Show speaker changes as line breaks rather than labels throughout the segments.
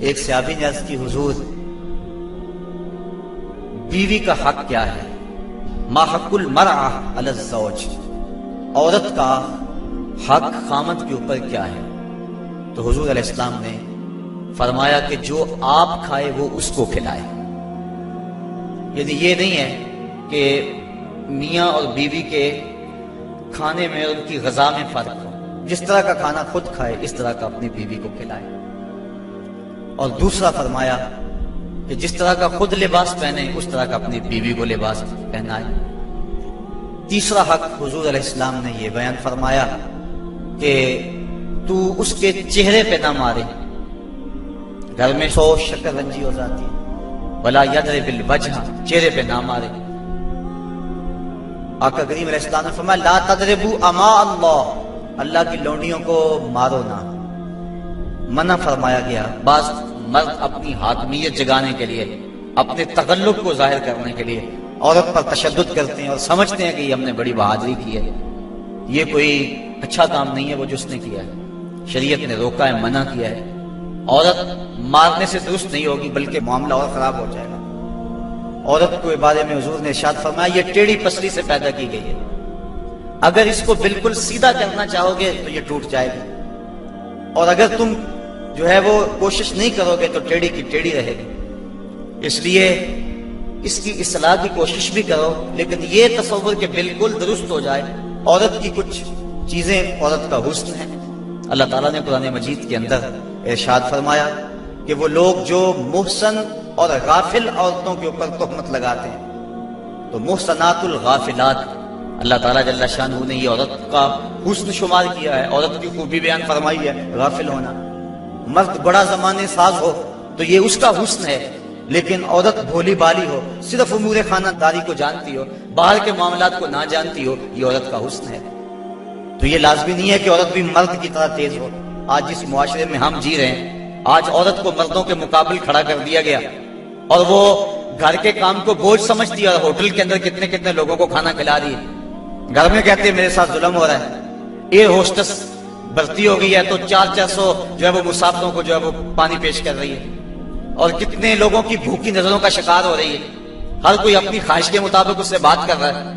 ایک صحابی نے عرض کی حضور بیوی کا حق کیا ہے؟ ما حق المرأة علی الزوج، عورت کا حق خامد کے اوپر کیا ہے؟ تو حضور علیہ السلام نے فرمایا کہ جو آپ کھائے وہ اس کو کھلائے۔ یعنی یہ نہیں ہے کہ میاں اور بیوی کے کھانے میں ان کی غذا میں فرق ہو، جس طرح کا کھانا خود کھائے اس طرح کا اپنی بیوی کو کھلائے۔ اور دوسرا فرمایا کہ جس طرح کا خود لباس پہنے اس طرح کا اپنی بیوی کو لباس پہنائے۔ تیسرا حق حضور علیہ السلام نے یہ بیان فرمایا کہ تو اس کے چہرے پہ نہ مارے، گھر میں سو شکر رنجی ہو جاتی ہے، ولا یضرب الوجہ، چہرے پہ نہ مارے۔ آقا کریم علیہ السلام نے فرمایا لا تضربوا اماء اللہ، اللہ کی لونڈیوں کو مارو نہ، منع فرمایا گیا۔ بعض مرد اپنی حاکمیت جگانے کے لیے، اپنے تغلب کو ظاہر کرنے کے لیے عورت پر تشدد کرتے ہیں اور سمجھتے ہیں کہ یہ ہم نے بڑی بہادری کی ہے۔ یہ کوئی اچھا کام نہیں ہے وہ جو اس نے کیا ہے، شریعت نے روکا ہے، منع کیا ہے۔ عورت مارنے سے درست نہیں ہوگی بلکہ معاملہ اور خراب ہو جائے گا۔ عورت کو بارے میں حضور نے ارشاد فرمایا یہ ٹیڑھی پسلی سے پیدا کی گئی ہے، اگر اس کو بالکل سیدھا کرنا چاہو گے تو یہ ٹوٹ جائے گی، اور اگر تم جو ہے وہ کوشش نہیں کرو گے تو ٹیڑھی کی ٹیڑھی رہے گی۔ اس لیے اس کی اصلاح کی کوشش بھی کرو، لیکن یہ تصور کہ بالکل درست ہو جائے۔ عورت کی کچھ چیزیں عورت کا حسن ہے۔ اللہ تعالیٰ نے قرآن مجید کے اندر ارشاد فرمایا کہ وہ لوگ جو محسن اور غافل عورتوں کے اوپر تہمت لگاتے ہیں، تو محسنات الغافلات اللہ تعالیٰ جل شانہ نے یہ عورت کا حسن شمار کیا ہے، عورت کی خوبی بیان فرمائی ہے، غافل ہونا۔ مرد بڑا زمانے ساز ہو تو یہ اس کا حسن ہے، لیکن عورت بھولی بالی ہو، صرف امور خانہ داری کو جانتی ہو، باہر کے معاملات کو نہ جانتی ہو، یہ عورت کا حسن ہے۔ تو یہ لازمی نہیں ہے کہ عورت بھی مرد کی طرح تیز ہو۔ آج جس معاشرے میں ہم جی رہے ہیں، آج عورت کو مردوں کے مقابل کھڑا کر دیا گیا، اور وہ گھر کے کام کو بوجھ سمجھتی ہے، اور ہوٹل کے اندر کتنے کتنے لوگوں کو کھانا کھلا رہی ہے۔ گھر میں کہتے ہیں میرے ساتھ ظلم ہو رہا ہے، ایئر ہوسٹس بھرتی ہو گئی ہے تو 400 جو ہے وہ مسافروں کو جو ہے وہ پانی پیش کر رہی ہے، اور کتنے لوگوں کی بھوکی نظروں کا شکار ہو رہی ہے، ہر کوئی اپنی خواہش کے مطابق اس سے بات کر رہا ہے،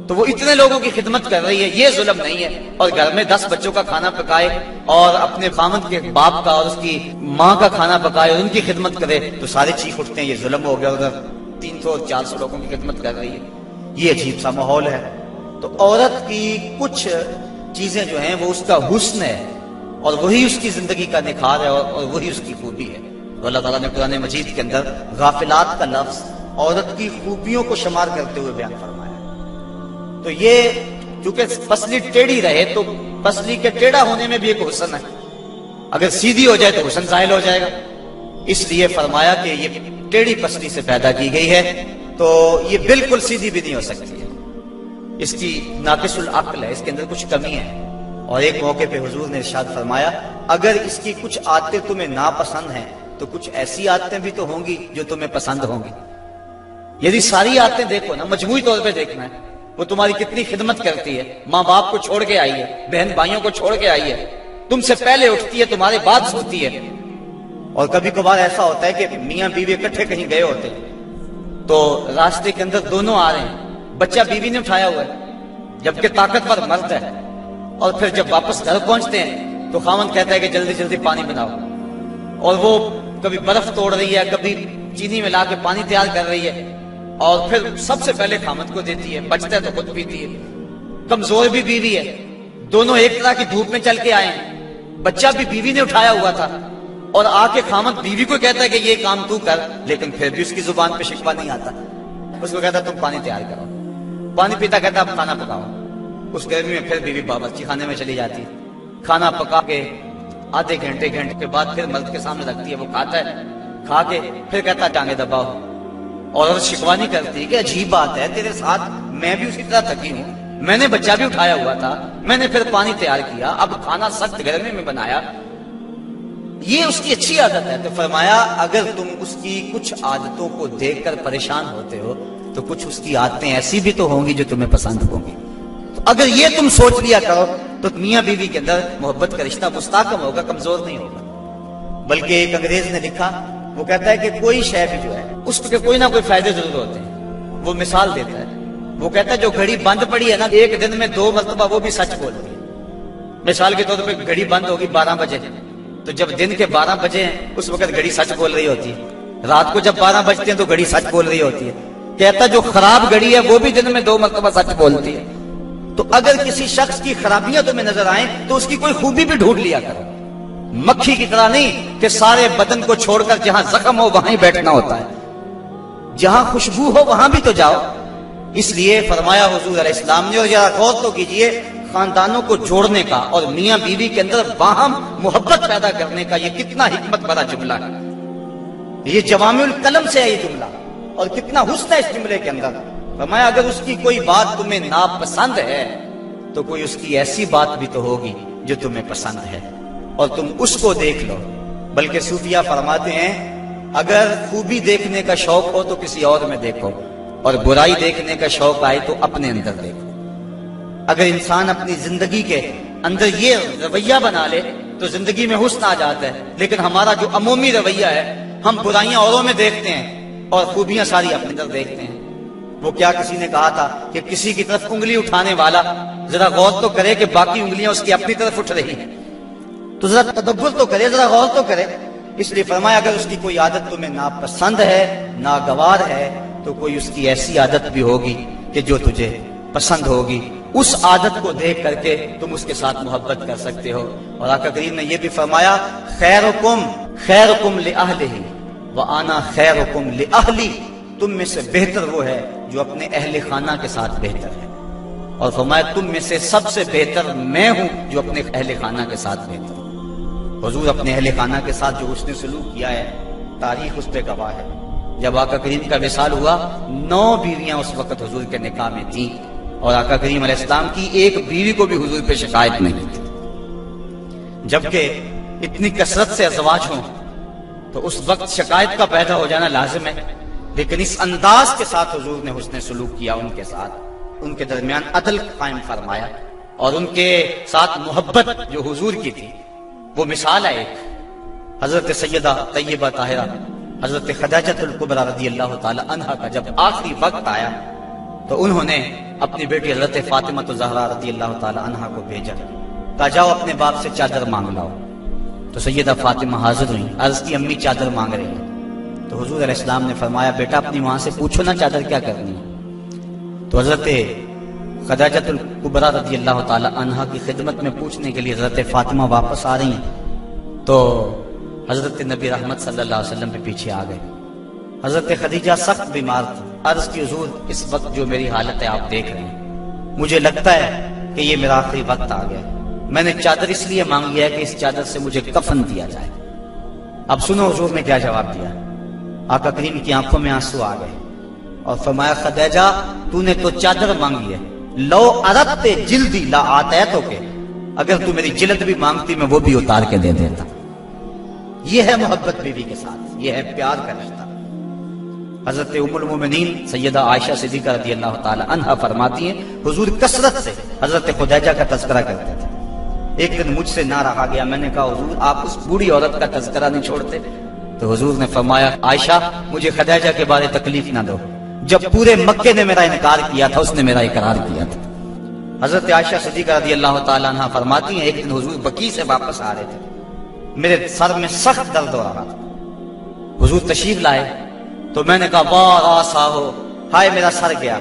تو وہ اتنے لوگوں کی خدمت کر رہی ہے۔ یہ ظلم نہیں ہے؟ اور گھر میں 10 بچوں کا کھانا پکائے اور اپنے خامد کے باپ کا اور اس کی ماں کا کھانا پکائے اور ان کی خدمت کرے تو سارے چیخ اٹھتے ہیں یہ ظلم ہو گیا، ادھر 300 اور 400 لوگوں کی خدمت کر رہی ہے۔ یہ عجیب سا ماحول ہے۔ تو عورت کی کچھ چیزیں جو ہیں وہ اس کا حسن ہے، اور وہی اس کی زندگی کا نکھار ہے، اور وہی اس کی خوبی ہے۔ تو اللہ تعالیٰ نے قرآن مجید کے اندر غافلات کا لفظ عورت کی خوبیوں کو شمار کرتے ہوئے بیان فرمایا۔ تو یہ چونکہ پسلی ٹیڑھی رہے تو پسلی کے ٹیڑھا ہونے میں بھی ایک حسن ہے، اگر سیدھی ہو جائے تو حسن زائل ہو جائے گا، اس لیے فرمایا کہ یہ ٹیڑھی پسلی سے پیدا کی گئی ہے، تو یہ بالکل سیدھی بھی نہیں ہو سکتی ہے، اس کی ناقص العقل ہے، اس کے اندر کچھ کمی ہے۔ اور ایک موقع پہ حضور نے ارشاد فرمایا اگر اس کی کچھ عادتیں تمہیں ناپسند ہیں تو کچھ ایسی عادتیں بھی تو ہوں گی جو تمہیں پسند ہوں گی۔ یعنی ساری عادتیں دیکھو نا، مجموعی طور پہ دیکھنا ہے، وہ تمہاری کتنی خدمت کرتی ہے، ماں باپ کو چھوڑ کے آئی ہے، بہن بھائیوں کو چھوڑ کے آئی ہے، تم سے پہلے اٹھتی ہے، تمہارے بعد سوتی ہے۔ اور کبھی کبھار ایسا ہوتا ہے کہ میاں بیوی اکٹھے کہیں گئے ہوتے ہیں تو راستے کے اندر دونوں آ رہے ہیں، بچہ بیوی نے اٹھایا ہوا ہے جبکہ طاقتور مرد ہے، اور پھر جب واپس گھر پہنچتے ہیں تو خاوند کہتا ہے کہ جلدی جلدی پانی بناؤ، اور وہ کبھی برف توڑ رہی ہے، کبھی چینی ملا کے پانی تیار کر رہی ہے، اور پھر سب سے پہلے خاوند کو دیتی ہے، بچتا ہے تو خود پیتی ہے۔ کمزور بھی بیوی ہے، دونوں ایک طرح کی دھوپ میں چل کے آئے ہیں، بچہ بھی بیوی نے اٹھایا ہوا تھا، اور آ کے خاوند بیوی کو کہتا ہے کہ یہ کام تو کر، لیکن پھر بھی اس کی زبان پہ شکوہ نہیں آتا، اس کو کہتا تم پانی تیار کرو، پانی پیتا کہتا اب کھانا پکاؤ۔ اس گرمی میں پھر بیوی باورچی خانے میں چلی جاتی ہے، کھانا پکا کے آدھے گھنٹے کے بعد پھر مرد کے سامنے رکھتی ہے، وہ کھاتا ہے، کھا کے پھر کہتا ٹانگیں دباؤ، اور شکوہ نہیں کرتی کہ عجیب بات ہے تیرے ساتھ میں بھی اسی طرح تھکی ہوں، میں نے بچہ بھی اٹھایا ہوا تھا، میں نے پھر پانی تیار کیا، اب کھانا سخت گرمی میں بنایا۔ یہ اس کی اچھی عادت ہے۔ تو فرمایا اگر تم اس کی کچھ عادتوں کو دیکھ کر پریشان ہوتے ہو تو کچھ اس کی عادتیں ایسی بھی تو ہوں گی جو تمہیں پسند ہوں گی۔ تو اگر یہ تم سوچ لیا کرو تو میاں بیوی کے اندر محبت کا رشتہ مستحکم ہوگا، کمزور نہیں ہوگا۔ بلکہ ایک انگریز نے لکھا، وہ کہتا ہے کہ کوئی شے بھی جو ہے اس کے کوئی نہ کوئی فائدے ضرور ہوتے ہیں۔ وہ مثال دیتا ہے، وہ کہتا ہے جو گھڑی بند پڑی ہے نا، ایک دن میں 2 مرتبہ وہ بھی سچ بولتی ہے۔ مثال کے طور پہ گھڑی بند ہوگی 12 بجے، تو جب دن کے 12 بجے ہیں اس وقت گھڑی سچ بول رہی ہوتی ہے، رات کو جب 12 بجتے ہیں تو گھڑی سچ بول رہی ہوتی ہے۔ کہتا جو خراب گھڑی ہے وہ بھی دن میں 2 مرتبہ سچ بولتی ہے۔ تو اگر کسی شخص کی خرابیاں تمہیں نظر آئیں تو اس کی کوئی خوبی بھی ڈھونڈ لیا کرو، مکھی کی طرح نہیں کہ سارے بدن کو چھوڑ کر جہاں زخم ہو وہاں ہی بیٹھنا ہوتا ہے، جہاں خوشبو ہو وہاں بھی تو جاؤ۔ اس لیے فرمایا حضور علیہ السلام نے، اور ذرا غور تو کیجئے، خاندانوں کو جوڑنے کا اور میاں بیوی کے اندر باہم محبت پیدا کرنے کا یہ کتنا حکمت بڑا جملہ ہے۔ یہ جوامع الکلم سے ہے یہ جملہ، اور کتنا حسن ہے اس جملے کے اندر۔ فرمایا اگر اس کی کوئی بات تمہیں ناپسند ہے تو کوئی اس کی ایسی بات بھی تو ہوگی جو تمہیں پسند ہے، اور تم اس کو دیکھ لو۔ بلکہ صوفیہ فرماتے ہیں اگر خوبی دیکھنے کا شوق ہو تو کسی اور میں دیکھو، اور برائی دیکھنے کا شوق آئے تو اپنے اندر دیکھو۔ اگر انسان اپنی زندگی کے اندر یہ رویہ بنا لے تو زندگی میں حسن آ جاتا ہے، لیکن ہمارا جو عمومی رویہ ہے، ہم برائیاں اوروں میں دیکھتے ہیں اور خوبیاں ساری اپنے اندر دیکھتے ہیں۔ وہ کیا کسی نے کہا تھا کہ کسی کی طرف انگلی اٹھانے والا ذرا غور تو کرے کہ باقی انگلیاں اس کی اپنی طرف اٹھ رہی ہیں، تو ذرا تدبر تو کرے، ذرا غور تو کرے۔ اس لیے فرمایا اگر اس کی کوئی عادت تمہیں ناپسند ہے، ناگوار ہے، تو کوئی اس کی ایسی عادت بھی ہوگی کہ جو تجھے پسند ہوگی، اس عادت کو دیکھ کر کے تم اس کے ساتھ محبت کر سکتے ہو۔ اور آقا کریم نے یہ بھی فرمایا خیرکم لأہلہ وآنا خیرکم لأہلی، تم میں سے بہتر وہ ہے جو اپنے اہل خانہ کے ساتھ بہتر ہے، اور فرمایا تم میں سے سب سے بہتر میں ہوں جو اپنے اہل خانہ کے ساتھ بہتر ہوں۔ حضور اپنے اہل خانہ کے ساتھ جو حسن سلوک کیا ہے، تاریخ اس پہ گواہ ہے۔ جب آقا کریم کا وصال ہوا 9 بیویاں اس وقت حضور کے نکاح میں تھیں، اور آقا کریم علیہ السلام کی ایک بیوی کو بھی حضور پہ شکایت نہیں تھی۔ جبکہ اتنی کثرت سے ازواج ہوں تو اس وقت شکایت کا پیدا ہو جانا لازم ہے، لیکن اس انداز کے ساتھ حضور نے حسن سلوک کیا ان کے ساتھ، ان کے درمیان عدل قائم فرمایا، اور ان کے ساتھ محبت جو حضور کی تھی وہ مثال ہے ایک۔ حضرت سیدہ طیبہ طاہرہ حضرت خدیجہ الکبریٰ رضی اللہ تعالی عنہا کا جب آخری وقت آیا تو انہوں نے اپنی بیٹی حضرت فاطمہ الزہرا رضی اللہ تعالی عنہا کو بھیجا، کہا جاؤ اپنے باپ سے چادر مانگ لاؤ۔ تو سیدہ فاطمہ حاضر ہوئی، عرض کی امی چادر مانگ رہی ہیں۔ تو حضور علیہ السلام نے فرمایا بیٹا اپنی وہاں سے پوچھو نا چادر کیا کرنی ہے۔ تو حضرت خدیجہ الکبریٰ رضی اللہ تعالی عنہا کی خدمت میں پوچھنے کے لیے حضرت فاطمہ واپس آ رہی ہیں، تو حضرت نبی رحمت صلی اللہ علیہ وسلم بھی پیچھے آ گئے۔ حضرت خدیجہ سخت بیمار تھی، عرض کی حضور اس وقت جو میری حالت ہے آپ دیکھ رہے ہیں، مجھے لگتا ہے کہ یہ میرا آخری وقت آ گیا، میں نے چادر اس لیے مانگی ہے کہ اس چادر سے مجھے کفن دیا جائے۔ اب سنو حضور نے کیا جواب دیا۔ آقا کریم کی آنکھوں میں آنسو آ گئے اور فرمایا خدیجہ تو نے تو چادر مانگی ہے، لو اردت جلدی لا آتیتو کے، اگر تو میری جلد بھی مانگتی میں وہ بھی اتار کے دے دیتا۔ یہ ہے محبت بیوی کے ساتھ، یہ ہے پیار کا رشتہ۔ حضرت ام المومنین سیدہ عائشہ صدیقہ رضی اللہ تعالی عنہا فرماتی ہیں حضور کثرت سے حضرت خدیجہ کا تذکرہ کرتے تھے۔ ایک دن مجھ سے نہ رہا گیا، میں نے کہا حضور آپ اس بوڑھی عورت کا تذکرہ نہیں چھوڑتے؟ تو حضور نے فرمایا عائشہ مجھے خدیجہ کے بارے تکلیف نہ دو، جب پورے مکے نے میرا انکار کیا تھا اس نے میرا اقرار کیا تھا۔ حضرت عائشہ صدیقہ رضی اللہ تعالی عنہا فرماتی ہیں ایک دن حضور بقیع سے واپس آ رہے تھے، میرے سر میں سخت درد ہو رہا تھا، حضور تشریف لائے تو میں نے کہا واہ راسا ہو، ہائے میرا سر گیا۔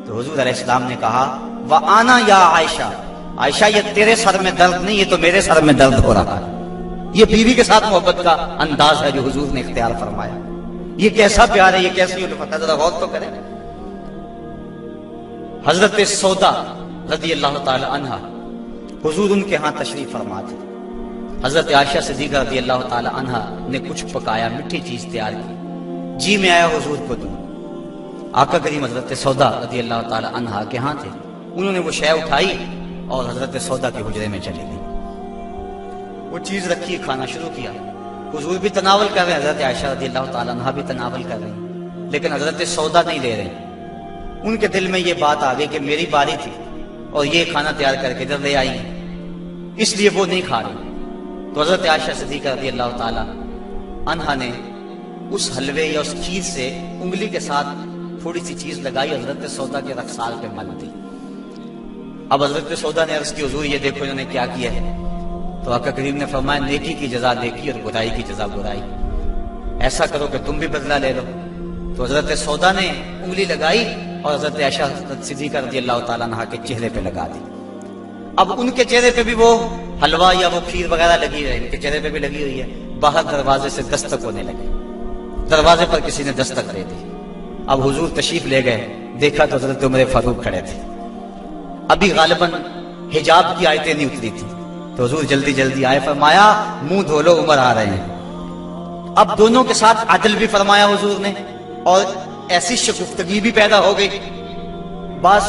تو حضور علیہ السلام نے کہا وَآنَا یا عائشہ، عائشہ یہ تیرے سر میں درد نہیں، یہ تو میرے سر میں درد ہو رہا ہے۔ یہ بیوی کے ساتھ محبت کا انداز ہے جو حضور نے اختیار فرمایا۔ یہ کیسا پیار ہے، یہ کیسی الفت ہے، ذرا غور تو کریں۔ حضرت سودا رضی اللہ تعالی عنہا حضور ان کے ہاں تشریف فرما تھے۔ حضرت عائشہ صدیقہ رضی اللہ تعالی عنہا نے کچھ پکایا، میٹھی چیز تیار کی، جی میں آیا حضور کو دوں۔ آقا کریم حضرت سودا رضی اللہ تعالی عنہا کے ہاں تھے، انہوں نے وہ شے اٹھائی اور حضرت سودا کے حجرے میں چلی گئی، وہ چیز رکھی، کھانا شروع کیا، حضور بھی تناول کر رہے ہیں، حضرت عائشہ رضی اللہ تعالی عنہا بھی تناول کر رہی ہیں، لیکن حضرت سودا نہیں لے رہے۔ ان کے دل میں یہ بات آ گئی کہ میری باری تھی اور یہ کھانا تیار کر کے ادھر لے آئی ہیں، اس لیے وہ نہیں کھا رہی۔ تو حضرت عائشہ صدیقہ رضی اللہ تعالی عنہا نے اس حلوے یا اس کھیر سے انگلی کے ساتھ تھوڑی سی چیز لگائی، حضرت سودا کے رخسار پہ مل دی۔ اب حضرت سودا نے عرض کی حضور یہ دیکھو انہوں نے کیا کیا ہے، تو آقا کریم نے فرمایا نیکی کی جزا نیکی اور برائی کی جزا برائی، ایسا کرو کہ تم بھی بدلہ لے لو۔ تو حضرت سودا نے انگلی لگائی اور حضرت عائشہ صدیقہ رضی اللہ تعالیٰ عنہ کے چہرے پہ لگا دی۔ اب ان کے چہرے پہ بھی وہ حلوہ یا وہ کھیر وغیرہ لگی ہے، ان کے چہرے پہ بھی لگی ہوئی ہے۔ باہر دروازے سے دستک ہونے لگے، دروازے پر کسی نے دستک دے دی۔ اب حضور تشریف لے گئے، دیکھا تو حضرت عمر فاروق کھڑے تھے، ابھی غالباً حجاب کی آیتیں نہیں اتری تھی، تو حضور جلدی جلدی آئے، فرمایا منہ دھو لو عمر آ رہے ہیں۔ اب دونوں کے ساتھ عدل بھی فرمایا حضور نے، اور ایسی شگفتگی بھی پیدا ہو گئی۔ بعض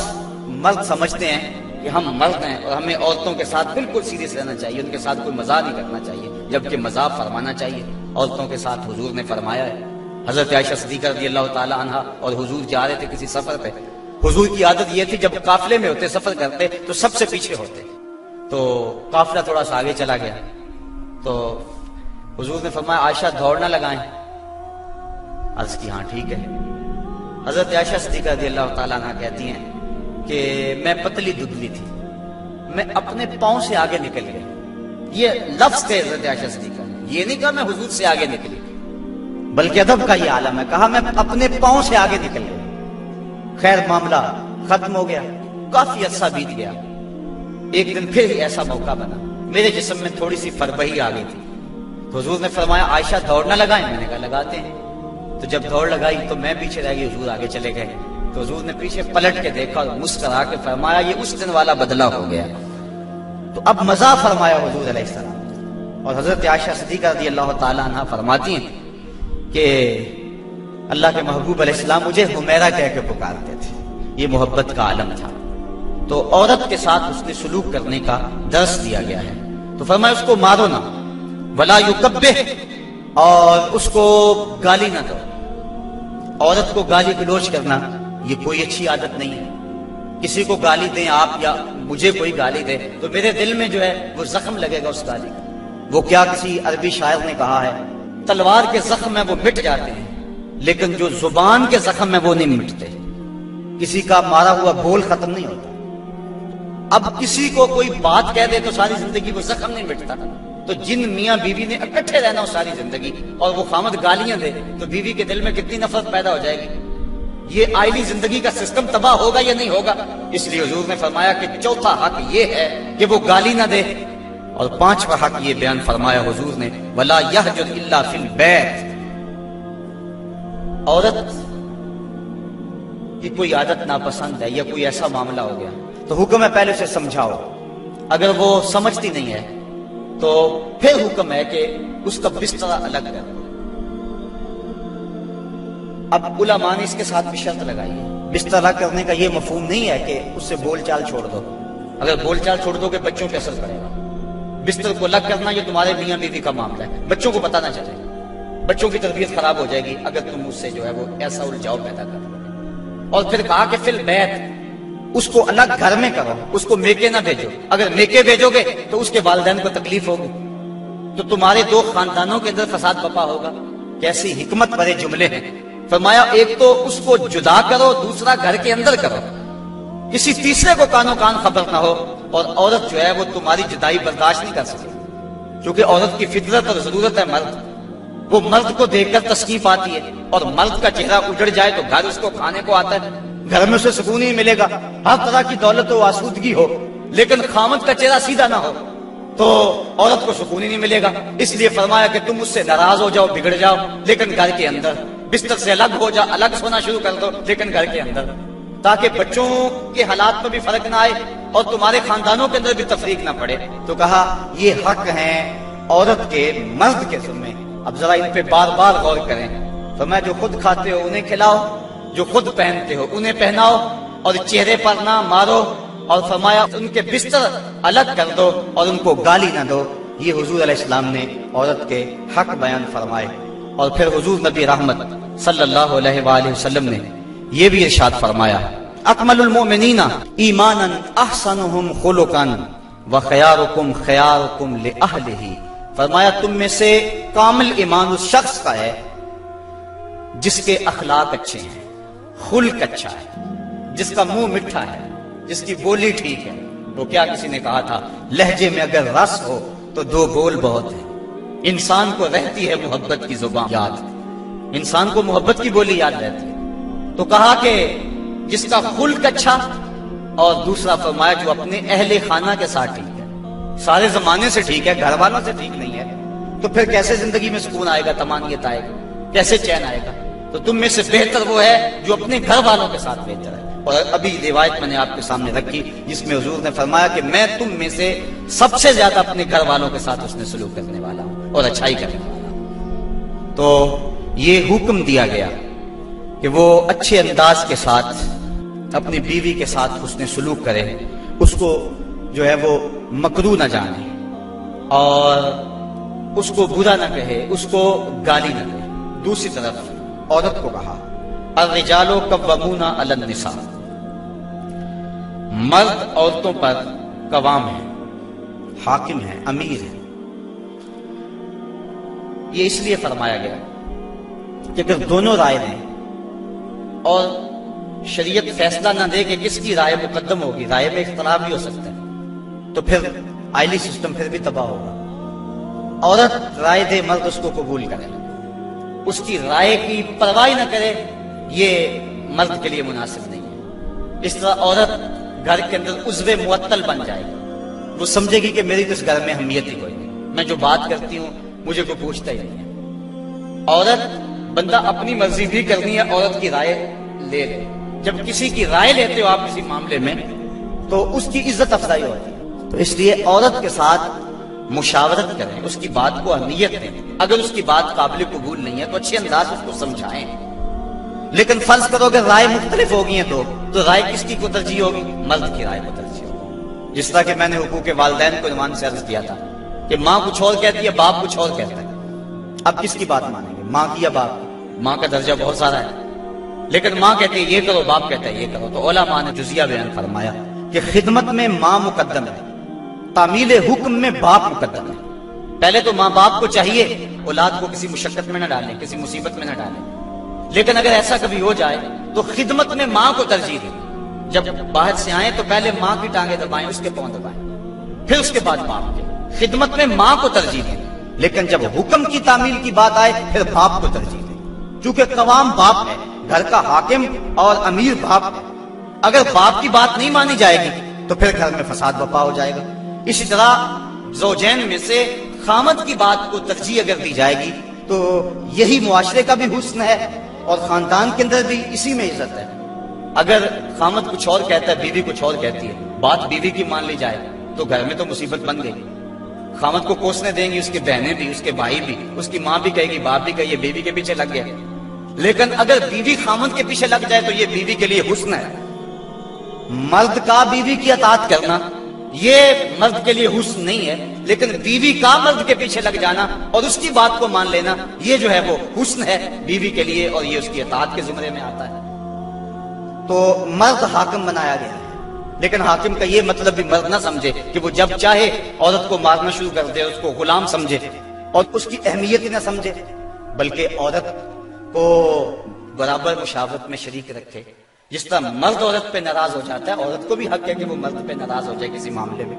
مرد سمجھتے ہیں کہ ہم مرد ہیں اور ہمیں عورتوں کے ساتھ بالکل سیریس رہنا چاہیے، ان کے ساتھ کوئی مزاح نہیں کرنا چاہیے، جبکہ مزاح فرمانا چاہیے۔ عورتوں کے ساتھ حضور نے فرمایا ہے۔ حضرت عائشہ صدیقہ رضی اللہ تعالی عنہ اور حضور جا رہے تھے کسی سفر پہ، حضور کی عادت یہ تھی جب قافلے میں ہوتے سفر کرتے تو سب سے پیچھے ہوتے، تو قافلہ تھوڑا سا آگے چلا گیا تو حضور نے فرمایا عائشہ دوڑ نہ لگائیں، عرض کی ہاں ٹھیک ہے۔ حضرت عائشہ صدیقہ رضی اللہ تعالیٰ عنہ کہتی ہیں کہ میں پتلی دبلی تھی، میں اپنے پاؤں سے آگے نکل گئی، یہ لفظ تھے حضرت عائشہ صدیقہ نے، یہ نہیں کہا میں حضور سے آگے نکلی، بلکہ ادب کا یہ عالم ہے، کہا میں اپنے پاؤں سے آگے نکل گئی۔ خیر معاملہ ختم ہو گیا، کافی عرصہ بیت گیا، ایک دن پھر ہی ایسا موقع بنا، میرے جسم میں تھوڑی سی فربہی آ گئی تھی، تو حضور نے فرمایا عائشہ دوڑ نہ لگائیں، میں نے کہا لگاتے ہیں۔ تو جب دوڑ لگائی تو میں پیچھے رہ گئی، حضور آگے چلے گئے، تو حضور نے پیچھے پلٹ کے دیکھا اور مسکرا کے فرمایا یہ اس دن والا بدلہ ہو گیا۔ تو اب مزاح فرمایا حضور علیہ السلام، اور حضرت عائشہ صدیقہ رضی اللہ تعالی عنہ فرماتی ہیں کہ اللہ کے محبوب علیہ السلام مجھے حمیرہ کہہ کے پکارتے تھے، یہ محبت کا عالم تھا۔ تو عورت کے ساتھ اس نے سلوک کرنے کا درس دیا گیا ہے، تو فرمایا اس کو مارو نہ، ولا یکبہ، اور اس کو گالی نہ دو۔ عورت کو گالی گلوچ کرنا یہ کوئی اچھی عادت نہیں ہے۔ کسی کو گالی دیں آپ یا مجھے کوئی گالی دے تو میرے دل میں جو ہے وہ زخم لگے گا اس گالی کا۔ وہ کیا کسی عربی شاعر نے کہا ہے، تلوار کے زخم میں وہ مٹ جاتے ہیں لیکن جو زبان کے زخم میں وہ نہیں مٹتے، کسی کا مارا ہوا بول ختم نہیں ہوتا۔ اب کسی کو کوئی بات کہہ دے تو ساری زندگی وہ زخم نہیں مٹتا، تو جن میاں بیوی نے اکٹھے رہنا ہو ساری زندگی اور وہ خامد گالیاں دے تو بیوی کے دل میں کتنی نفرت پیدا ہو جائے گی۔ یہ آئلی زندگی کا سسٹم تباہ ہوگا یا نہیں ہوگا؟ اس لیے حضور نے فرمایا کہ چوتھا حق یہ ہے کہ وہ گالی نہ دے، اور پانچواں حق یہ بیان فرمایا حضور نے وَلَا يَهْجُرْ إِلَّا فِي الْبَيْتِ۔ عورت کی کوئی عادت ناپسند ہے یا کوئی ایسا معاملہ ہو گیا تو حکم ہے پہلے اسے سمجھاؤ، اگر وہ سمجھتی نہیں ہے تو پھر حکم ہے کہ اس کا بستر الگ کر دو۔ اب علماء نے اس کے ساتھ بھی شرط لگائی ہے، بستر الگ کرنے کا یہ مفہوم نہیں ہے کہ اس سے بول چال چھوڑ دو، اگر بول چال چھوڑ دو کہ بچوں پہ اثر پڑے گا۔ بستر کو الگ کرنا یہ تمہارے میاں بیوی کا معاملہ ہے، بچوں کو پتہ نہ چلے، بچوں کی تربیت خراب ہو جائے گی اگر تم اس سے جو ہے وہ ایسا الجھاؤ پیدا کر دو۔ اور پھر کہا کہ فی البیت، اس کو الگ گھر میں کرو، اس کو میکے نہ بھیجو، اگر میکے بھیجو گے تو اس کے والدین کو تکلیف ہوگی، تو تمہارے دو خاندانوں کے اندر فساد بپا ہوگا۔ کیسی حکمت بھرے جملے ہیں۔ فرمایا ایک تو اس کو جدا کرو، دوسرا گھر کے اندر کرو، کسی تیسرے کو کانوں کان خبر نہ ہو، اور عورت جو ہے وہ تمہاری جدائی برداشت نہیں کر سکے، کیونکہ عورت کی فطرت اور ضرورت ہے مرد، وہ مرد کو دیکھ کر تسکیف آتی ہے، اور مرد کا چہرہ اجڑ جائے تو گھر اس کو کھانے کو آتا ہے، گھر میں اسے سکون ہی ملے گا، ہر طرح کی دولت و آسودگی ہو لیکن خامد کا چہرہ سیدھا نہ ہو تو عورت کو سکون ہی نہیں ملے گا۔ اس لیے فرمایا کہ تم اس سے ناراض ہو جاؤ، بگڑ جاؤ، لیکن گھر کے اندر بستر سے الگ ہو جا، الگ سونا شروع کر دو، لیکن گھر کے اندر، تاکہ بچوں کے حالات میں بھی فرق نہ آئے اور تمہارے خاندانوں کے اندر بھی تفریق نہ پڑے۔ تو کہا یہ حق ہیں عورت کے مرد کے ذمہ۔ اب ذرا ان پہ بار بار غور کریں۔ فرمایا جو خود کھاتے ہو انہیں کھلاؤ، جو خود پہنتے ہو انہیں پہناؤ، اور چہرے پر نہ مارو، اور فرمایا ان کے بستر الگ کر دو اور ان کو گالی نہ دو۔ یہ حضور علیہ السلام نے عورت کے حق بیان فرمائے۔ اور پھر حضور نبی رحمت صلی اللہ علیہ وآلہ وسلم نے یہ بھی ارشاد فرمایا اکمل المؤمنین ایمانا احسنهم خلقا وخیارکم خیارکم لأہلہ فرمایا تم میں سے کامل ایمان اس شخص کا ہے جس کے اخلاق اچھے ہیں، خلق اچھا ہے، جس کا منہ میٹھا ہے، جس کی بولی ٹھیک ہے۔ تو کیا کسی نے کہا تھا لہجے میں اگر رس ہو تو دو بول بہت ہے۔ انسان کو رہتی ہے محبت کی زبان یاد، انسان کو محبت کی بولی یاد رہتی ہے۔ تو کہا کہ جس کا خلق اچھا، اور دوسرا فرمایا جو اپنے اہل خانہ کے ساتھ ٹھیک ہے، سارے زمانے سے ٹھیک ہے، گھر والوں سے ٹھیک نہیں ہے، تو پھر کیسے زندگی میں سکون آئے گا، طمانینت آئے گا، کیسے چین آئے گا؟ تو تم میں سے بہتر وہ ہے جو اپنے گھر والوں کے ساتھ بہتر ہے۔ اور ابھی روایت میں نے آپ کے سامنے رکھی جس میں حضور نے فرمایا کہ میں تم میں سے سب سے زیادہ اپنے گھر والوں کے ساتھ حسن سلوک کرنے والا ہوں اور اچھائی کرنے والا ہوں۔ تو یہ حکم دیا گیا کہ وہ اچھے انداز کے ساتھ اپنی بیوی کے ساتھ حسن سلوک کرے، اس کو جو ہے وہ مکروہ نہ جانے اور اس کو برا نہ کہے، اس کو گالی نہ دے۔ دوسری طرف عورت کو کہا الرجال قوامون علی النساء، مرد عورتوں پر قوام ہے، حاکم ہے، امیر ہے۔ یہ اس لیے فرمایا گیا کہ اگر دونوں رائے دیں اور شریعت فیصلہ نہ دے کہ کس کی رائے مقدم ہوگی، رائے میں اختلاف بھی ہو سکتا ہے، تو پھر آئلی سسٹم پھر بھی تباہ ہوگا۔ عورت رائے دے، مرد اس کو قبول کرے، اس کی رائے کی پرواہ نہ کرے، یہ مرد کے لیے مناسب نہیں ہے۔ اس طرح عورت گھر کے اندر عضو معطل بن جائے گی، وہ سمجھے گی کہ میری تو اس گھر میں اہمیت ہی کوئی نہیں، میں جو بات کرتی ہوں مجھے کوئی پوچھتا ہی نہیں ہے۔ عورت بندہ اپنی مرضی بھی کرنی ہے، عورت کی رائے لے لے۔ جب کسی کی رائے لیتے ہو آپ کسی معاملے میں تو اس کی عزت افزائی ہوتی ہے۔ تو اس لیے عورت کے ساتھ مشاورت کریں، اس کی بات کو اہمیت دیں، اگر اس کی بات قابل قبول نہیں ہے تو اچھے انداز اس کو سمجھائیں۔ لیکن فرض کرو اگر رائے مختلف ہوگی ہیں تو رائے کس کی کو ترجیح ہوگی؟ مرد کی رائے کو ترجیح ہوگی۔ جس طرح کہ میں نے حقوق والدین کو عنوان سے عرض کیا تھا کہ ماں کچھ اور کہتی ہے، باپ کچھ اور کہتا ہے، اب کس کی بات مانیں گے، ماں کی یا باپ کی؟ ماں کا درجہ بہت سارا ہے، لیکن ماں کہتی ہے یہ کرو، باپ کہتا ہے یہ کرو۔ تو علماء نے جزیہ بیان فرمایا کہ خدمت میں ماں مقدم ہے، تعمیل حکم میں باپ مقدم ہے۔ پہلے تو ماں باپ کو چاہیے اولاد کو کسی مشقت میں نہ ڈالیں، کسی مصیبت میں نہ ڈالیں، لیکن اگر ایسا کبھی ہو جائے تو خدمت میں ماں کو ترجیح دیں۔ جب باہر سے آئیں تو پہلے ماں کی ٹانگیں دبائیں، اس کے پاؤں دبائیں، پھر اس کے بعد باپ کے۔ خدمت میں ماں کو ترجیح دیں، لیکن جب حکم کی تعمیل کی بات آئے پھر باپ کو ترجیح دیں، چونکہ قوام باپ ہے، گھر کا حاکم اور امیر باپ ہے۔ اگر باپ کی بات نہیں مانی جائے گی تو پھر گھر میں فساد برپا ہو جائے گا۔ اسی طرح زوجین میں سے خامد کی بات کو ترجیح اگر دی جائے گی تو یہی معاشرے کا بھی حسن ہے اور خاندان کے اندر بھی اسی میں عزت ہے۔ اگر خامد کچھ اور کہتا ہے، بیوی کچھ اور کہتی ہے، بات بیوی کی مان لی جائے تو گھر میں تو مصیبت بن گئی۔ خامد کو کوسنے دیں گی اس کی بہنیں بھی، اس کے بھائی بھی، اس کی ماں بھی کہے گی، باپ بھی کہے، یہ بیوی کے پیچھے لگ گیا۔ لیکن اگر بیوی خامد کے پیچھے لگ جائے تو یہ بیوی کے لیے حسن ہے۔ مرد کا بیوی کی اطاعت کرنا یہ مرد کے لیے حسن نہیں ہے، لیکن بیوی کا مرد کے پیچھے لگ جانا اور اس کی بات کو مان لینا یہ جو ہے وہ حسن ہے بیوی کے لیے، اور یہ اس کی اطاعت کے زمرے میں آتا ہے۔ تو مرد حاکم بنایا گیا ہے، لیکن حاکم کا یہ مطلب بھی مرد نہ سمجھے کہ وہ جب چاہے عورت کو مارنا شروع کر دے، اس کو غلام سمجھے اور اس کی اہمیت ہی نہ سمجھے، بلکہ عورت کو برابر مشاورت میں شریک رکھے۔ جس طرح مرد عورت پہ ناراض ہو جاتا ہے، عورت کو بھی حق ہے کہ وہ مرد پہ ناراض ہو جائے کسی معاملے میں،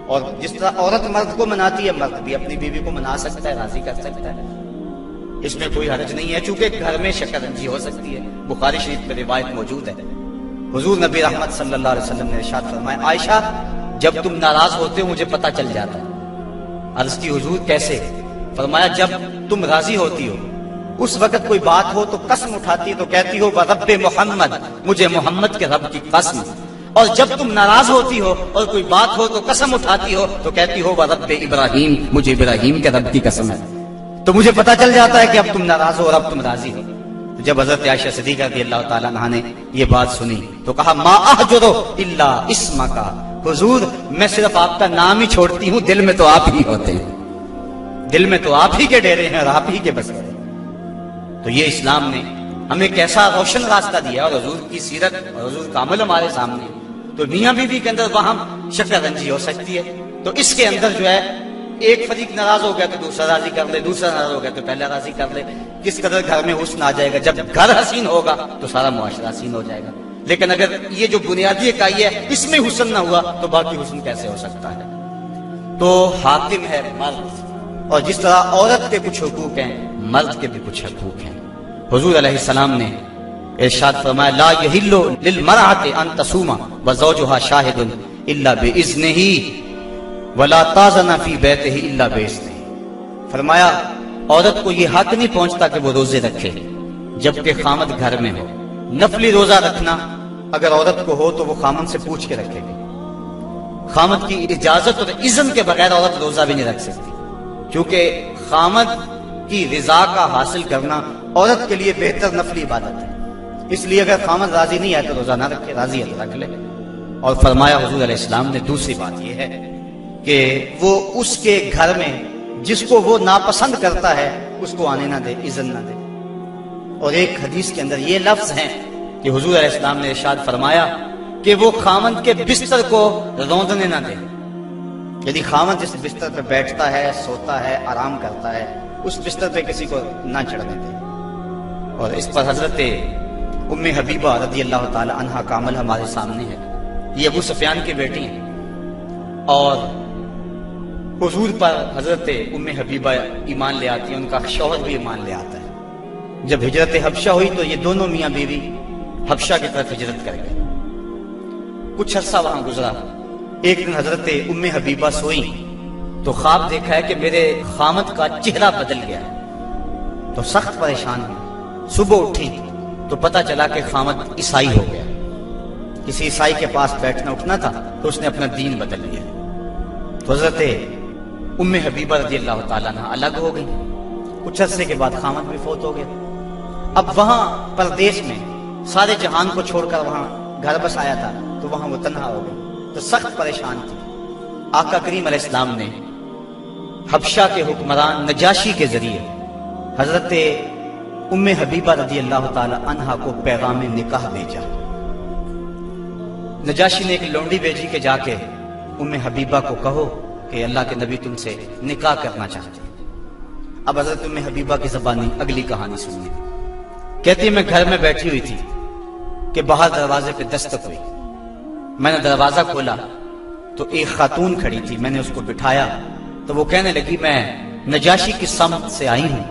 اور جس طرح عورت مرد کو مناتی ہے، مرد بھی اپنی بیوی کو منا سکتا ہے، راضی کر سکتا ہے، اس میں کوئی حرج نہیں ہے، چونکہ گھر میں شکنجی ہو سکتی ہے۔ بخاری شریف میں روایت موجود ہے، حضور نبی رحمت صلی اللہ علیہ وسلم نے ارشاد فرمایا عائشہ جب تم ناراض ہوتے ہو مجھے پتہ چل جاتا ہے۔ عرض کی حضور کیسے؟ فرمایا جب تم راضی ہوتی ہو اس وقت کوئی بات ہو تو قسم اٹھاتی ہے تو کہتی ہو رب محمد، مجھے محمد کے رب کی قسم، اور جب تم ناراض ہوتی ہو اور کوئی بات ہو تو قسم اٹھاتی ہو تو کہتی ہو رب ابراہیم، مجھے ابراہیم کے رب کی قسم ہے۔ تو مجھے پتہ چل جاتا ہے کہ اب تم ناراض ہو اور اب تم راضی ہو۔ جب حضرت عائشہ صدیقہ رضی اللہ تعالیٰ عنہا نے یہ بات سنی تو کہا ما احجر الا اسمک، حضور میں صرف آپ کا نام ہی چھوڑتی ہوں، دل میں تو آپ ہی ہوتے ہیں، دل میں تو آپ ہی کے ڈیرے ہیں اور آپ ہی کے بسے ہیں۔ تو یہ اسلام نے ہمیں کیسا روشن راستہ دیا، اور حضور کی سیرت اور حضور کا عمل ہمارے سامنے۔ تو میاں بیوی کے اندر وہاں شکر رنجی ہو سکتی ہے، تو اس کے اندر جو ہے ایک فریق ناراض ہو گیا تو دوسرا راضی کر لے، دوسرا ناراض ہو گیا تو پہلا راضی کر لے. کس قدر گھر میں حسن آ جائے گا. جب گھر حسین ہوگا تو سارا معاشرہ حسین ہو جائے گا. لیکن اگر یہ جو بنیادی اکائی ہے اس میں حسن نہ ہوا تو باقی حسن کیسے ہو سکتا ہے. تو حاکم ہے مرد، اور جس طرح عورت کے کچھ حقوق ہیں مرد کے بھی کچھ حقوق ہیں. حضور علیہ السلام نے ارشاد فرمایا لا یحل للمرأة ان تصوم وزوجها شاہد الا باذنہ ولا تاذن فی بیتہ الا باذنہ. فرمایا عورت کو یہ حق نہیں پہنچتا کہ وہ روزے رکھے جبکہ خامد گھر میں ہو. نفلی روزہ رکھنا اگر عورت کو ہو تو وہ خامد سے پوچھ کے رکھے گی. خامد کی اجازت اور اذن کے بغیر عورت روزہ بھی نہیں رکھ سکتی، کیونکہ خامد کی رضا کا حاصل کرنا عورت کے لیے بہتر نفلی عبادت ہے. اس لیے اگر خامد راضی نہیں ہے تو روزہ نہ رکھے، راضی ہے تو رکھ لے. اور فرمایا حضور علیہ السلام نے دوسری بات یہ ہے کہ وہ اس کے گھر میں جس کو وہ ناپسند کرتا ہے اس کو آنے نہ دے، اذن نہ دے. اور ایک حدیث کے اندر یہ لفظ ہیں کہ حضور علیہ السلام نے ارشاد فرمایا کہ وہ خامد کے بستر کو روندنے نہ دے. یعنی خامد جس بستر پہ بیٹھتا ہے، سوتا ہے، آرام کرتا ہے، اس بستر پہ کسی کو نہ چڑھنے دے. اور اس پر حضرت ام حبیبہ رضی اللہ تعالی عنہا کا عمل ہمارے سامنے ہے. یہ ابو سفیان کی بیٹی ہیں اور حضور پر حضرت ام حبیبہ ایمان لے آتی ہیں، ان کا شوہر بھی ایمان لے آتا ہے. جب ہجرت حبشہ ہوئی تو یہ دونوں میاں بیوی حبشہ کی طرف ہجرت کر گئے. کچھ عرصہ وہاں گزرا. ایک دن حضرت ام حبیبہ سوئیں تو خواب دیکھا ہے کہ میرے خامد کا چہرہ بدل گیا ہے. تو سخت پریشان ہوئی. صبح اٹھی تو پتہ چلا کہ خامد عیسائی ہو گیا. کسی عیسائی کے پاس بیٹھنا اٹھنا تھا تو اس نے اپنا دین بدل لیا. تو حضرت ام حبیبہ رضی اللہ تعالیٰ عنہ الگ ہو گئی. کچھ عرصے کے بعد خامد بھی فوت ہو گیا. اب وہاں پردیش میں سارے جہان کو چھوڑ کر وہاں گھر بس آیا تھا تو وہاں وہ تنہا ہو گئی. تو سخت پریشان تھی. آقا کریم علیہ السلام نے حبشہ کے حکمران نجاشی کے ذریعے حضرت ام حبیبہ رضی اللہ تعالی عنہا کو پیغام نکاح بھیجا. نجاشی نے ایک لونڈی بھیجی کہ جا کے ام حبیبہ کو کہو کہ اللہ کے نبی تم سے نکاح کرنا چاہتے ہیں. اب حضرت ام حبیبہ کی زبانی اگلی کہانی سنیے. کہتی ہے میں گھر میں بیٹھی ہوئی تھی کہ باہر دروازے پہ دستک ہوئی. میں نے دروازہ کھولا تو ایک خاتون کھڑی تھی. میں نے اس کو بٹھایا تو وہ کہنے لگی میں نجاشی کی سمت سے آئی ہوں،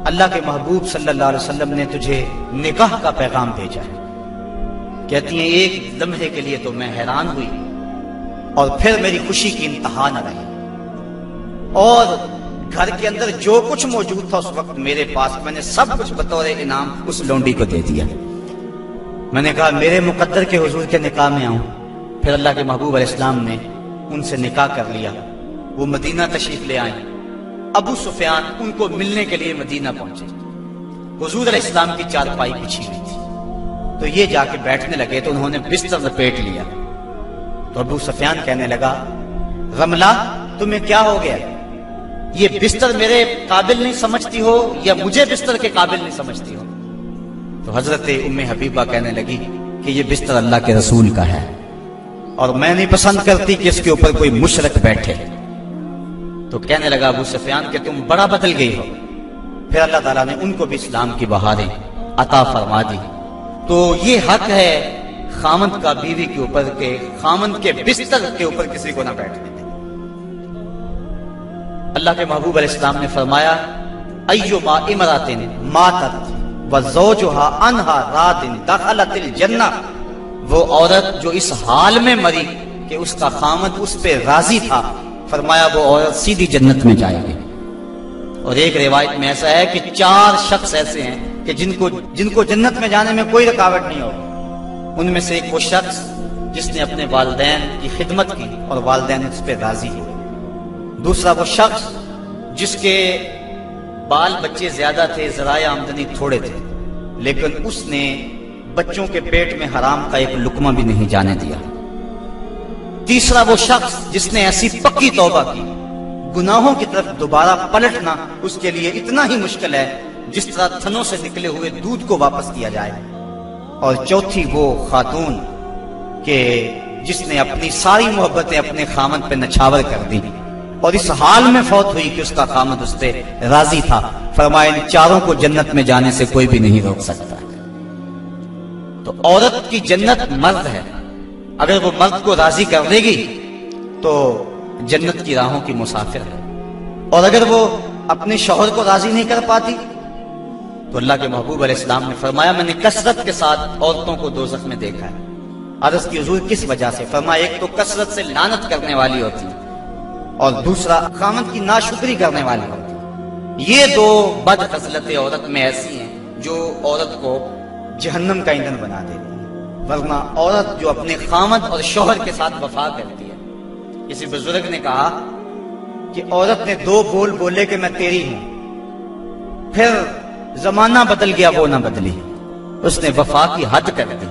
اللہ کے محبوب صلی اللہ علیہ وسلم نے تجھے نکاح کا پیغام بھیجا ہے. کہتی ہیں ایک لمحے کے لیے تو میں حیران ہوئی اور پھر میری خوشی کی انتہا نہ رہی. اور گھر کے اندر جو کچھ موجود تھا اس وقت میرے پاس، میں نے سب کچھ بطور انعام اس لونڈی کو دے دیا. میں نے کہا میرے مقدر کے حضور کے نکاح میں آؤں. پھر اللہ کے محبوب علیہ السلام نے ان سے نکاح کر لیا. وہ مدینہ تشریف لے آئیں. ابو سفیان ان کو ملنے کے لیے مدینہ پہنچے. حضور علیہ السلام کی چارپائی بچھی ہوئی تھی تو یہ جا کے بیٹھنے لگے تو انہوں نے بستر لپیٹ لیا. تو ابو سفیان کہنے لگا رملہ تمہیں کیا ہو گیا؟ یہ بستر میرے قابل نہیں سمجھتی ہو یا مجھے بستر کے قابل نہیں سمجھتی ہو؟ تو حضرت ام حبیبہ کہنے لگی کہ یہ بستر اللہ کے رسول کا ہے اور میں نہیں پسند کرتی کہ اس کے اوپر کوئی مشرک بیٹھے. تو کہنے لگا ابو سفیان کہ تم بڑا بدل گئی ہو. پھر اللہ تعالیٰ نے ان کو بھی اسلام کی بہاریں عطا فرما دی. تو یہ حق ہے خامند کا بیوی کے اوپر کہ خامند کے بستر کے اوپر کسی کو نہ بیٹھنے دے. اللہ کے محبوب علیہ السلام نے فرمایا ایما امرأۃ ماتت وزوجها عنها راض دخلت الجنہ. وہ عورت جو اس حال میں مری کہ اس کا خامند اس پہ راضی تھا، فرمایا وہ عورت سیدھی جنت میں جائے گی. اور ایک روایت میں ایسا ہے کہ 4 شخص ایسے ہیں کہ جن کو جنت میں جانے میں کوئی رکاوٹ نہیں ہوگی. ان میں سے ایک وہ شخص جس نے اپنے والدین کی خدمت کی اور والدین اس پہ راضی ہوئے. دوسرا وہ شخص جس کے بال بچے زیادہ تھے، ذرائع آمدنی تھوڑے تھے، لیکن اس نے بچوں کے پیٹ میں حرام کا ایک لقمہ بھی نہیں جانے دیا. تیسرا وہ شخص جس نے ایسی پکی توبہ کی، گناہوں کی طرف دوبارہ پلٹنا اس کے لیے اتنا ہی مشکل ہے جس طرح تھنوں سے نکلے ہوئے دودھ کو واپس کیا جائے. اور چوتھی وہ خاتون کہ جس نے اپنی ساری محبتیں اپنے خامند پہ نچھاور کر دی اور اس حال میں فوت ہوئی کہ اس کا خامد اس پہ راضی تھا، فرمایا ان چاروں کو جنت میں جانے سے کوئی بھی نہیں روک سکتا۔ تو عورت کی جنت مرد ہے، اگر وہ مرد کو راضی کر دے گی تو جنت کی راہوں کی مسافر ہے، اور اگر وہ اپنے شوہر کو راضی نہیں کر پاتی تو اللہ کے محبوب علیہ السلام نے فرمایا میں نے کثرت کے ساتھ عورتوں کو دوزخ میں دیکھا ہے۔ عرض کی حضور کس وجہ سے؟ فرمایا ایک تو کثرت سے لعنت کرنے والی ہوتی ہے، اور دوسرا خامد کی ناشکری کرنے والی ہوتی ہے۔ یہ دو بد خصلتیں عورت میں ایسی ہیں جو عورت کو جہنم کا ایندھن بنا دیتی ہے۔ ورنہ عورت جو اپنے خامد اور شوہر کے ساتھ وفا کرتی ہے، کسی بزرگ نے کہا کہ عورت نے دو بول بولے کہ میں تیری ہوں، پھر زمانہ بدل گیا وہ نہ بدلی، اس نے وفا کی حد کر دی۔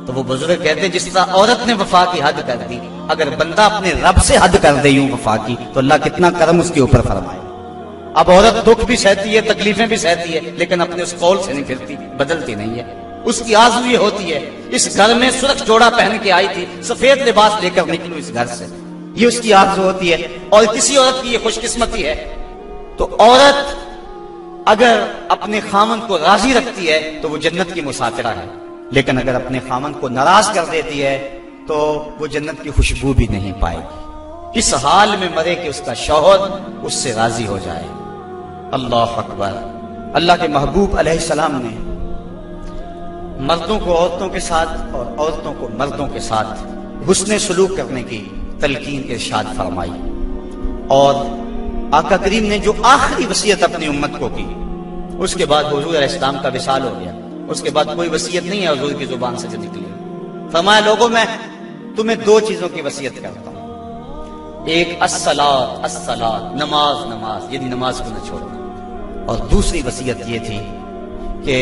تو وہ بزرگ کہتے ہیں جس طرح عورت نے وفا کی حد کر دی، اگر بندہ اپنے رب سے حد کر دے یوں وفا کی تو اللہ کتنا کرم اس کے اوپر فرمائے۔ اب عورت دکھ بھی سہتی ہے، تکلیفیں بھی سہتی ہے، لیکن اپنے اس قول سے نہیں پھرتی، بدلتی نہیں ہے۔ اس کی آرزو یہ ہوتی ہے اس گھر میں سرخ جوڑا پہن کے آئی تھی، سفید لباس لے کر نکلوں اس گھر سے، یہ اس کی آرزو ہوتی ہے۔ اور کسی عورت کی یہ خوش قسمتی ہے۔ تو عورت اگر اپنے خامن کو راضی رکھتی ہے تو وہ جنت کی مسافرہ ہے، لیکن اگر اپنے خامن کو ناراض کر دیتی ہے تو وہ جنت کی خوشبو بھی نہیں پائے گی۔ اس حال میں مرے کہ اس کا شوہر اس سے راضی ہو جائے۔ اللہ اکبر۔ اللہ کے محبوب علیہ السلام نے مردوں کو عورتوں کے ساتھ اور عورتوں کو مردوں کے ساتھ حسن سلوک کرنے کی تلقین ارشاد فرمائی، اور آقا کریم نے جو آخری وصیت اپنی امت کو کی، اس کے بعد حضور علیہ السلام کا وصال ہو گیا، اس کے بعد کوئی وصیت نہیں ہے حضور کی زبان سے جو نکلی۔ فرمایا لوگوں میں تمہیں دو چیزوں کی وصیت کرتا ہوں، ایک الصلاۃ الصلاۃ، نماز نماز، یعنی نماز کو نہ چھوڑنا، اور دوسری وصیت یہ تھی کہ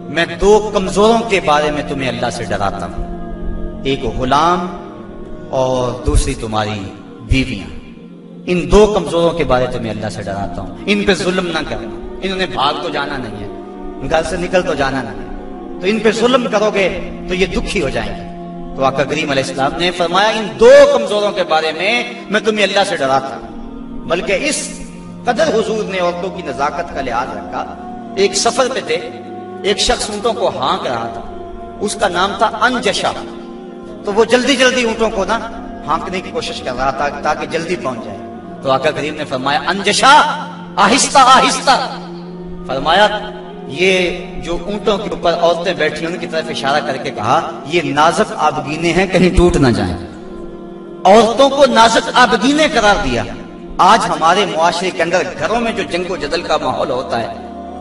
میں دو کمزوروں کے بارے میں تمہیں اللہ سے ڈراتا ہوں، ایک غلام اور دوسری تمہاری بیویاں۔ ان دو کمزوروں کے بارے تمہیں اللہ سے ڈراتا ہوں، ان پہ ظلم نہ کرنا، انہوں نے بھاگ تو جانا نہیں ہے، گھر سے نکل تو جانا نہیں ہے، تو ان پہ ظلم کرو گے تو یہ دکھی ہو جائیں گے۔ تو آقا کریم علیہ السلام نے فرمایا ان دو کمزوروں کے بارے میں تمہیں اللہ سے ڈراتا ہوں۔ بلکہ اس قدر حضور نے عورتوں کی نزاکت کا لحاظ رکھا۔ ایک سفر پہ تھے، ایک شخص اونٹوں کو ہانک رہا تھا، اس کا نام تھا انجشا، تو وہ جلدی جلدی اونٹوں کو نا ہانکنے کی کوشش کر رہا تھا تاکہ جلدی پہنچ جائے۔ تو آقا کریم نے فرمایا انجشا آہستہ آہستہ، فرمایا یہ جو اونٹوں کے اوپر عورتیں بیٹھی ان کی طرف اشارہ کر کے کہا یہ نازک آبگینے ہیں، کہیں ٹوٹ نہ جائیں۔ عورتوں کو نازک آبگینے قرار دیا۔ آج ہمارے معاشرے کے اندر گھروں میں جو جنگ و جدل کا ماحول ہوتا ہے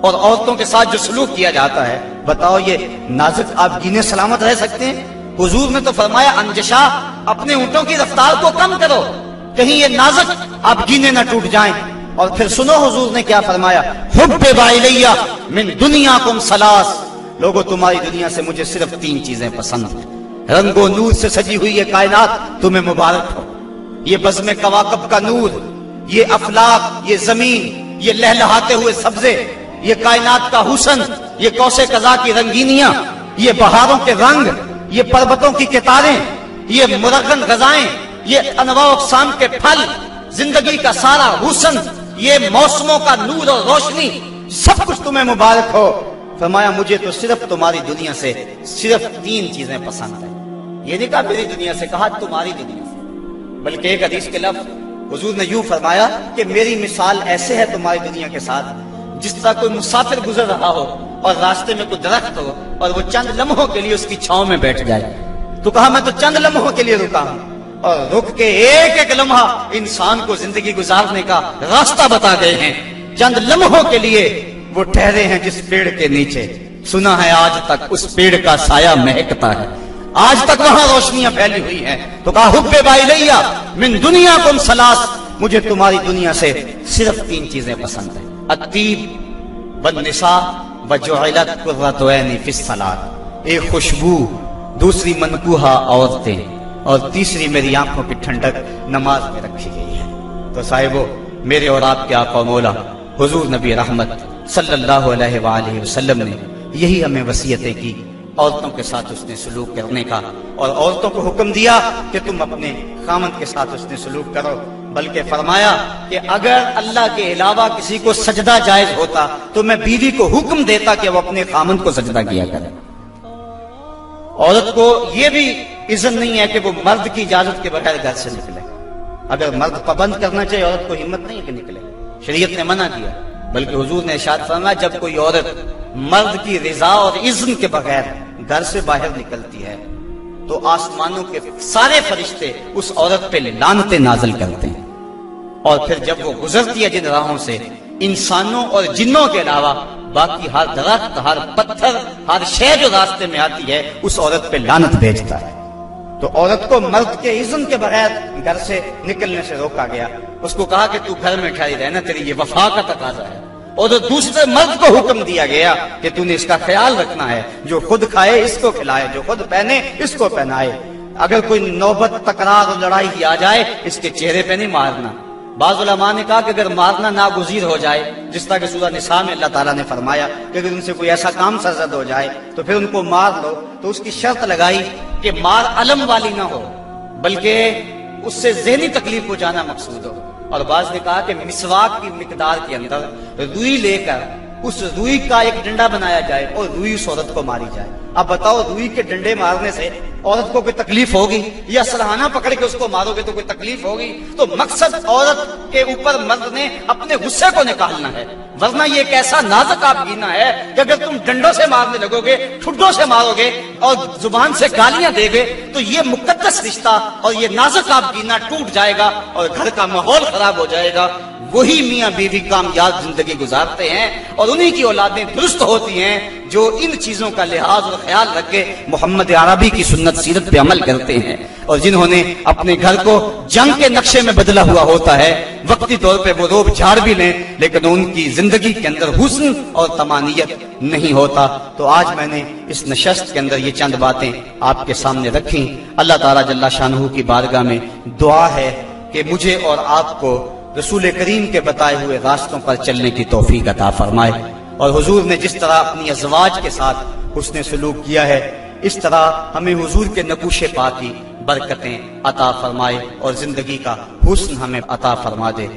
اور عورتوں کے ساتھ جو سلوک کیا جاتا ہے، بتاؤ یہ نازک آبگینے سلامت رہ سکتے ہیں؟ حضور نے تو فرمایا انجشا اپنے اونٹوں کی رفتار کو کم کرو، کہیں یہ نازک آبگینے نہ ٹوٹ جائیں۔ اور پھر سنو حضور نے کیا فرمایا، حبب الیہ من دنیاکم ثلاث، لوگوں تمہاری دنیا سے مجھے صرف تین چیزیں پسند ہیں، رنگ و نور سے سجی ہوئی یہ کائنات تمہیں مبارک ہو، یہ بزم کواکب کا نور، یہ افلاک، یہ زمین، یہ لہلہاتے ہوئے سبزے، یہ کائنات کا حسن، یہ کوسے قضا کی رنگینیاں، یہ بہاروں کے رنگ، یہ پربتوں کی کتاریں، یہ مرغن غذائیں، یہ انواع اقسام کے پھل، زندگی کا سارا حسن، یہ موسموں کا نور اور روشنی، سب کچھ تمہیں مبارک ہو۔ فرمایا مجھے تو صرف تمہاری دنیا سے صرف تین چیزیں پسند ہیں۔ یہ نہیں کہا میری دنیا سے، کہا تمہاری دنیا سے۔ بلکہ ایک حدیث کے لفظ حضور نے یوں فرمایا کہ میری مثال ایسے ہے تمہاری دنیا کے ساتھ جس طرح کوئی مسافر گزر رہا ہو اور راستے میں کوئی درخت ہو اور وہ چند لمحوں کے لیے اس کی چھاؤں میں بیٹھ جائے۔ تو کہا میں تو چند لمحوں کے لیے رکا ہوں، اور رک کے ایک ایک لمحہ انسان کو زندگی گزارنے کا راستہ بتا گئے ہیں۔ چند لمحوں کے لیے وہ ٹھہرے ہیں جس پیڑ کے نیچے، سنا ہے آج تک اس پیڑ کا سایہ مہکتا ہے، آج تک وہاں روشنیاں پھیلی ہوئی ہیں۔ تو کہا حبب الیہ من دنیاکم ثلاث، مجھے تمہاری دنیا سے صرف تین چیزیں پسند ہیں، الطیب والنساء وجعلت قرۃ عینی فی الصلاۃ، ایک خوشبو، دوسری منکوحہ عورتیں، اور تیسری میری آنکھوں کی ٹھنڈک نماز میں رکھی گئی ہے۔ تو صاحبو، میرے اور آپ کے آقا و مولا حضور نبی رحمت صلی اللہ علیہ وآلہ وسلم نے یہی ہمیں وصیتیں کی، عورتوں کے ساتھ اس نے سلوک کرنے کا، اور عورتوں کو حکم دیا کہ تم اپنے خامند کے ساتھ اس نے سلوک کرو بلکہ فرمایا کہ اگر اللہ کے علاوہ کسی کو سجدہ جائز ہوتا تو میں بیوی کو حکم دیتا کہ وہ اپنے خامند کو سجدہ کیا کرے۔ عورت کو یہ بھی اذن نہیں ہے کہ وہ مرد کی اجازت کے بغیر گھر سے نکلے۔ اگر مرد پابند کرنا چاہے عورت کو ہمت نہیں ہے کہ نکلے، شریعت نے منع کیا، بلکہ حضور نے ارشاد فرمایا جب کوئی عورت مرد کی رضا اور اذن کے بغیر گھر سے باہر نکلتی ہے تو آسمانوں کے سارے فرشتے اس عورت پہ لعنتیں نازل کرتے ہیں، اور پھر جب وہ گزرتی ہے جن راہوں سے، انسانوں اور جنوں کے علاوہ باقی ہر درخت، ہر پتھر، ہر شے جو راستے میں آتی ہے اس عورت پہ لعنت بھیجتا ہے۔ تو عورت کو مرد کے اذن کے بغیر گھر سے نکلنے سے روکا گیا، اس کو کہا کہ تو گھر میں ٹھہری رہنا، تیری یہ وفا کا تقاضا ہے۔ اور تو دوسرے مرد کو حکم دیا گیا کہ تو نے اس کا خیال رکھنا ہے، جو خود کھائے اس کو کھلائے، جو خود پہنے اس کو پہنائے، اگر کوئی نوبت تکرار اور لڑائی کی آ جائے اس کے چہرے پہ نہیں مارنا۔ بعض علماء نے کہا کہ اگر مارنا ناگزیر ہو جائے، جس طرح کہ سورہ نساء میں اللہ تعالیٰ نے فرمایا کہ اگر ان سے کوئی ایسا کام سرزد ہو جائے تو پھر ان کو مار لو، تو اس کی شرط لگائی کہ مار علم والی نہ ہو بلکہ اس سے ذہنی تکلیف پہنچانا مقصود ہو۔ اور بعض نے کہا کہ مسواک کی مقدار کے اندر روئی لے کر اس روئی کا ایک ڈنڈا بنایا جائے اور روئی اس عورت کو ماری جائے۔ اب بتاؤ روئی کے ڈنڈے مارنے سے عورت کو کوئی تکلیف ہوگی یا سلحانہ پکڑ کے اس کو مارو گے تو کوئی تکلیف ہوگی؟ تو مقصد عورت کے اوپر مرد نے اپنے غصے کو نکالنا ہے، ورنہ یہ ایک ایسا نازک آبگینہ ہے کہ اگر تم ڈنڈوں سے مارنے لگو گے، ٹھڈوں سے مارو گے اور زبان سے گالیاں دے گے تو یہ مقدس رشتہ اور یہ نازک آبگینہ ٹوٹ جائے گا اور گھر کا ماحول خراب ہو جائے گا۔ وہی میاں بیوی کامیاب زندگی گزارتے ہیں اور انہی کی اولادیں درست ہوتی ہیں جو ان چیزوں کا لحاظ اور خیال رکھ کے محمد عربی کی سنت سیرت پہ عمل کرتے ہیں، اور جنہوں نے اپنے گھر کو جنگ کے نقشے میں بدلا ہوا ہوتا ہے۔ وقتی طور پہ وہ روب جھاڑ بھی لیں لیکن ان کی زندگی کے اندر حسن اور طمانیت نہیں ہوتا۔ تو آج میں نے اس نشست کے اندر یہ چند باتیں آپ کے سامنے رکھی۔ اللہ تعالیٰ جل شانہ کی بارگاہ میں دعا ہے کہ مجھے اور آپ کو رسول کریم کے بتائے ہوئے راستوں پر چلنے کی توفیق عطا فرمائے، اور حضور نے جس طرح اپنی ازواج کے ساتھ حسن سلوک کیا ہے اس طرح ہمیں حضور کے نقوش پاک کی برکتیں عطا فرمائے اور زندگی کا حسن ہمیں عطا فرما دے۔